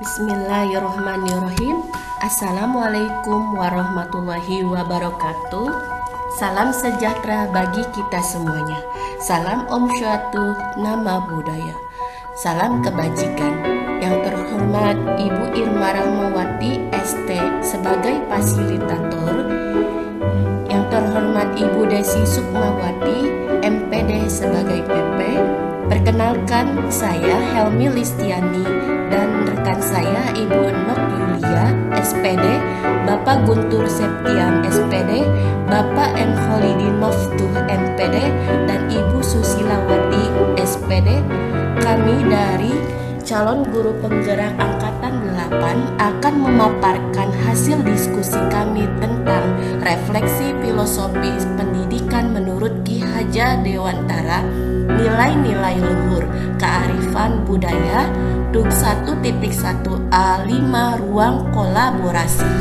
Bismillahirrahmanirrahim. Assalamualaikum warahmatullahi wabarakatuh. Salam sejahtera bagi kita semuanya. Salam Om Syatu, nama budaya. Salam kebajikan. Yang terhormat Ibu Irma Rahmawati ST sebagai fasilitator. Yang terhormat Ibu Desi Sukmawati MPD sebagai PP. Perkenalkan, saya Helmi Listiani dan rekan saya Ibu Nok Yulia SPD, Bapak Guntur Septian SPD, Bapak M. Kholidin Maftuh MPD, dan Ibu Susilawati SPD. Kami dari calon guru penggerak Angkatan 8 akan memaparkan hasil diskusi kami tentang refleksi filosofi pendidikan menurut Ki Hajar Dewantara, nilai-nilai luhur kearifan budaya, DUG 1.1A5 ruang kolaborasi.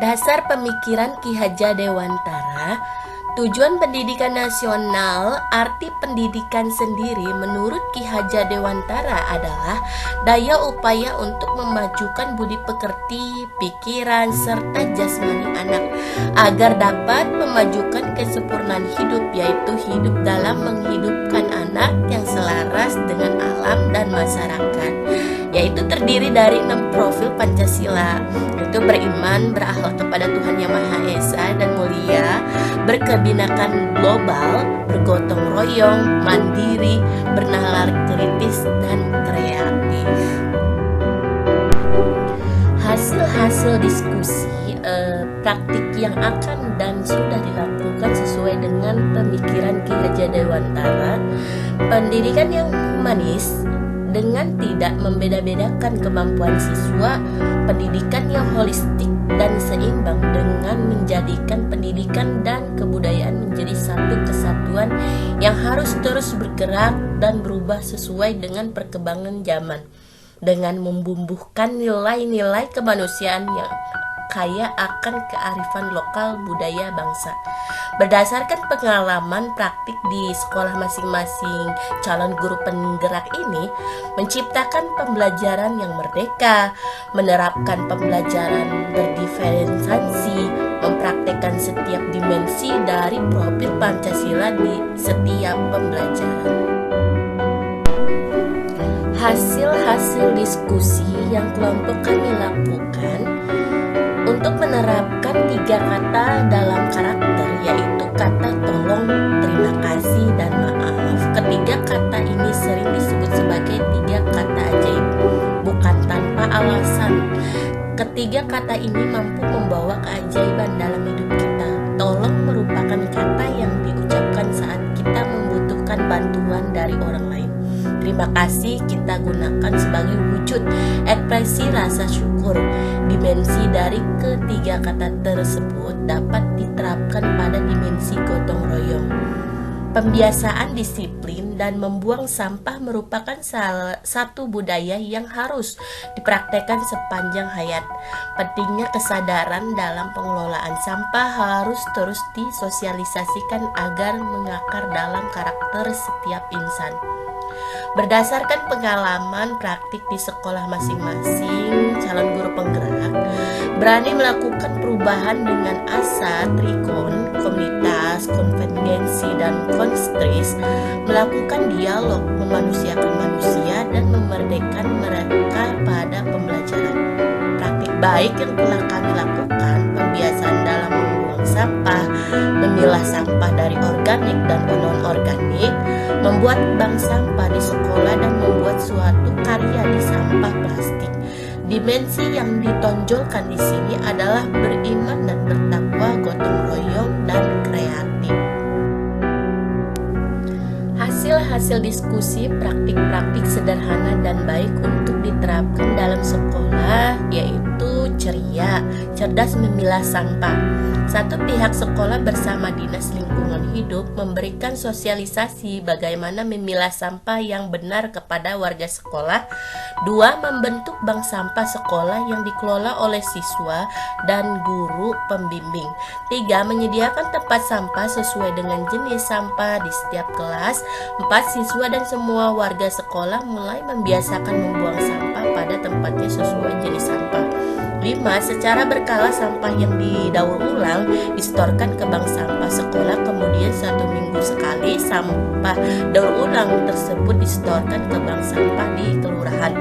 Dasar pemikiran Ki Hajar Dewantara. Tujuan pendidikan nasional. Arti pendidikan sendiri menurut Ki Hajar Dewantara adalah daya upaya untuk memajukan budi pekerti, pikiran, serta jasmani anak agar dapat memajukan kesempurnaan hidup, yaitu hidup dalam menghidupkan anak yang selaras dengan alam dan masyarakat, yaitu terdiri dari 6 profil Pancasila, yaitu beriman, berakhlak kepada Tuhan Yang Maha Esa dan mulia, berkebinekaan global, bergotong royong, mandiri, bernalar kritis, dan kreatif. Hasil-hasil diskusi praktik yang akan dan sudah dilakukan sesuai dengan pemikiran Ki Hajar Dewantara, pendidikan yang humanis dengan tidak membeda-bedakan kemampuan siswa, pendidikan yang holistik dan seimbang dengan menjadikan pendidikan dan kebudayaan menjadi satu kesatuan yang harus terus bergerak dan berubah sesuai dengan perkembangan zaman, dengan membumbuhkan nilai-nilai kemanusiaan yang kaya akan kearifan lokal budaya bangsa. Berdasarkan pengalaman praktik di sekolah masing-masing, calon guru penggerak ini menciptakan pembelajaran yang merdeka, menerapkan pembelajaran berdiferensiasi, mempraktekkan setiap dimensi dari profil Pancasila di setiap pembelajaran. Hasil-hasil diskusi yang kelompok kami lakukan untuk menerapkan 3 kata dalam karakter, yaitu kata tolong, terima kasih, dan maaf. Ketiga kata ini sering disebut sebagai 3 kata ajaib, bukan tanpa alasan. Ketiga kata ini mampu membawa keajaiban dalam hidup kita. Tolong merupakan kata yang diucapkan saat kita membutuhkan bantuan dari orang lain. Terima kasih kita gunakan sebagai wujud ekspresi rasa syukur. Dimensi dari ketiga kata tersebut dapat diterapkan pada dimensi gotong royong. Pembiasaan disiplin dan membuang sampah merupakan salah satu budaya yang harus dipraktekkan sepanjang hayat. Pentingnya kesadaran dalam pengelolaan sampah harus terus disosialisasikan agar mengakar dalam karakter setiap insan. Berdasarkan pengalaman praktik di sekolah masing-masing, calon guru penggerak berani melakukan perubahan dengan asa trikon, komunitas, konvergensi, dan konstris, melakukan dialog, memanusiakan manusia, dan memerdekakan mereka pada pembelajaran. Praktik baik yang telah kami lakukan, pembiasaan dalam membuang sampah, memilah sampah dari organik dan non-organik, membuat bank sampah di sekolah, dan membuat suatu karya di sampah plastik. Dimensi yang ditonjolkan di sini adalah beriman dan bertakwa, gotong royong, dan kreatif. Hasil-hasil diskusi praktik-praktik sederhana dan baik untuk diterapkan dalam sekolah, yaitu dan ceria, cerdas memilah sampah. Satu pihak sekolah bersama Dinas Lingkungan Hidup memberikan sosialisasi bagaimana memilah sampah yang benar kepada warga sekolah. Dua, membentuk bank sampah sekolah yang dikelola oleh siswa dan guru pembimbing. Tiga, menyediakan tempat sampah sesuai dengan jenis sampah di setiap kelas. Empat, siswa dan semua warga sekolah mulai membiasakan membuang sampah pada tempatnya sesuai jenis sampah. 5. Secara berkala sampah yang didaur ulang disetorkan ke bank sampah sekolah, kemudian 1 minggu sekali sampah daur ulang tersebut disetorkan ke bank sampah di kelurahan.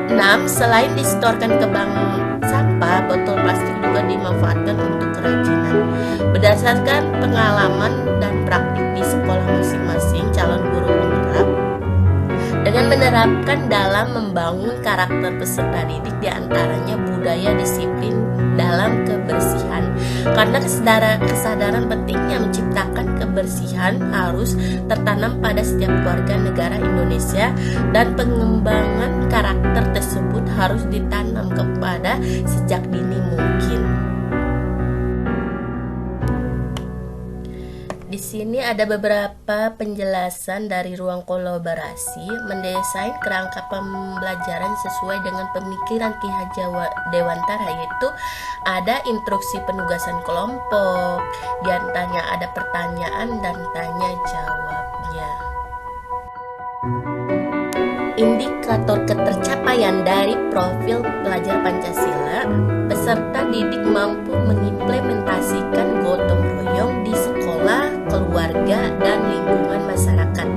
6. Selain disetorkan ke bank sampah, botol plastik juga dimanfaatkan untuk kerajinan. Berdasarkan pengalaman dan praktik di sekolah masing-masing, calon guru menerap dengan menerapkan dalam membangun karakter peserta didik, diantaranya budaya disiplin dalam kebersihan. Karena kesadaran pentingnya menciptakan kebersihan harus tertanam pada setiap warga negara Indonesia, dan pengembangan karakter tersebut harus ditanam kepada sejak dini mungkin. Di sini ada beberapa penjelasan dari ruang kolaborasi, mendesain kerangka pembelajaran sesuai dengan pemikiran Ki Hajar Dewantara, yaitu ada instruksi penugasan kelompok, diantaranya ada pertanyaan dan tanya jawabnya. Indikator ketercapaian dari profil pelajar Pancasila, peserta didik mampu mengimplementasikan gotong royong di sekolah, keluarga, dan lingkungan masyarakat.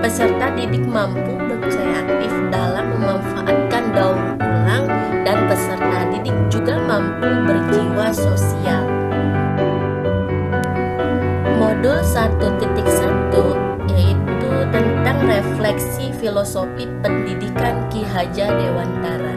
Peserta didik mampu berkreatif dalam memanfaatkan daur ulang, dan peserta didik juga mampu berjiwa sosial. Modul 1.1 yaitu tentang refleksi filosofi pendidikan Ki Hajar Dewantara.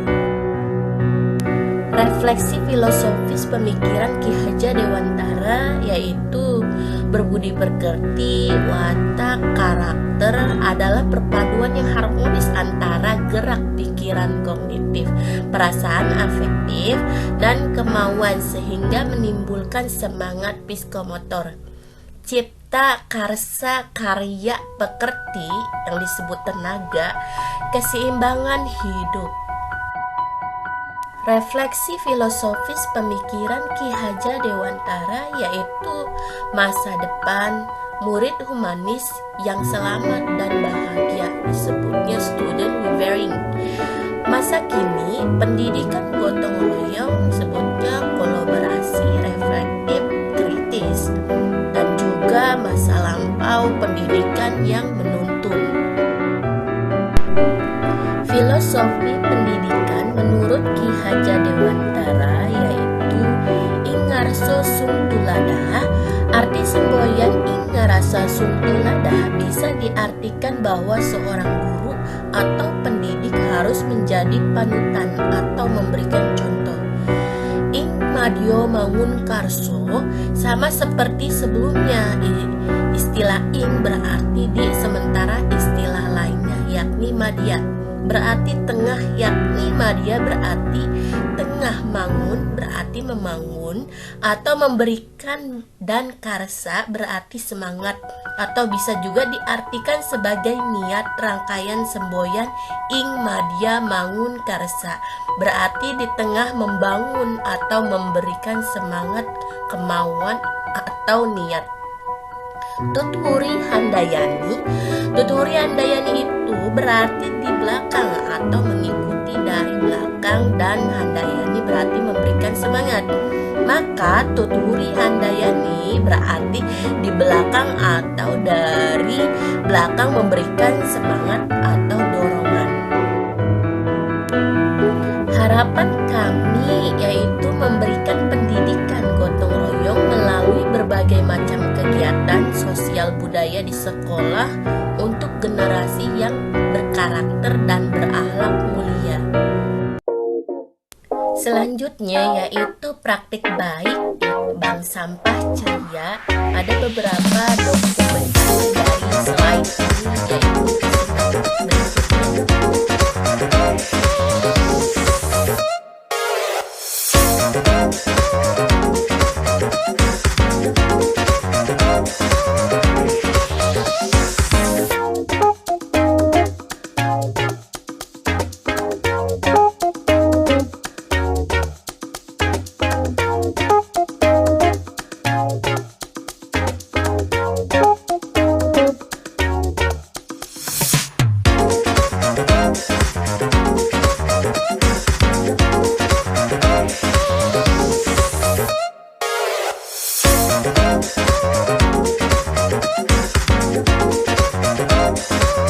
Refleksi filosofis pemikiran Ki Hajar Dewantara yaitu berbudi pekerti, watak, karakter adalah perpaduan yang harmonis antara gerak pikiran kognitif, perasaan afektif, dan kemauan sehingga menimbulkan semangat psikomotor. Cipta, karsa, karya, pekerti yang disebut tenaga, keseimbangan hidup. Refleksi filosofis pemikiran Ki Hajar Dewantara yaitu masa depan murid humanis yang selamat dan bahagia, disebutnya student withering. Masa kini pendidikan gotong royong, disebutnya kolaborasi reflektif kritis, dan juga masa lampau pendidikan yang menuntun. Filosofi pendidikan menurut Ki Hajar Dewantara yaitu ingarso sungtuladah. Arti semboyan ingarasa sungtuladah bisa diartikan bahwa seorang guru atau pendidik harus menjadi panutan atau memberikan contoh. Ing madyo mangun karso sama seperti sebelumnya. Istilah ing berarti di, sementara istilah lainnya yakni madya berarti tengah, yakni madya berarti tengah, mangun berarti membangun atau memberikan, dan karsa berarti semangat, atau bisa juga diartikan sebagai niat rangkaian semboyan ing madya mangun karsa berarti di tengah membangun atau memberikan semangat, kemauan atau niat. Tuturi handayani. Tuturi handayani itu berarti di belakang atau mengikuti dari belakang, dan handayani berarti memberikan semangat. Maka tuturi handayani berarti di belakang atau dari belakang memberikan semangat atau dorongan. Harapan kami yaitu memberikan pendidikan gotong royong melalui berbagai macam kegiatan sosial budaya di sekolah untuk generasi yang berkarakter dan berakhlak mulia. Selanjutnya yaitu praktik baik bank sampah ceria. Ada beberapa dokumentasi dari slide ini yaitu berikutnya.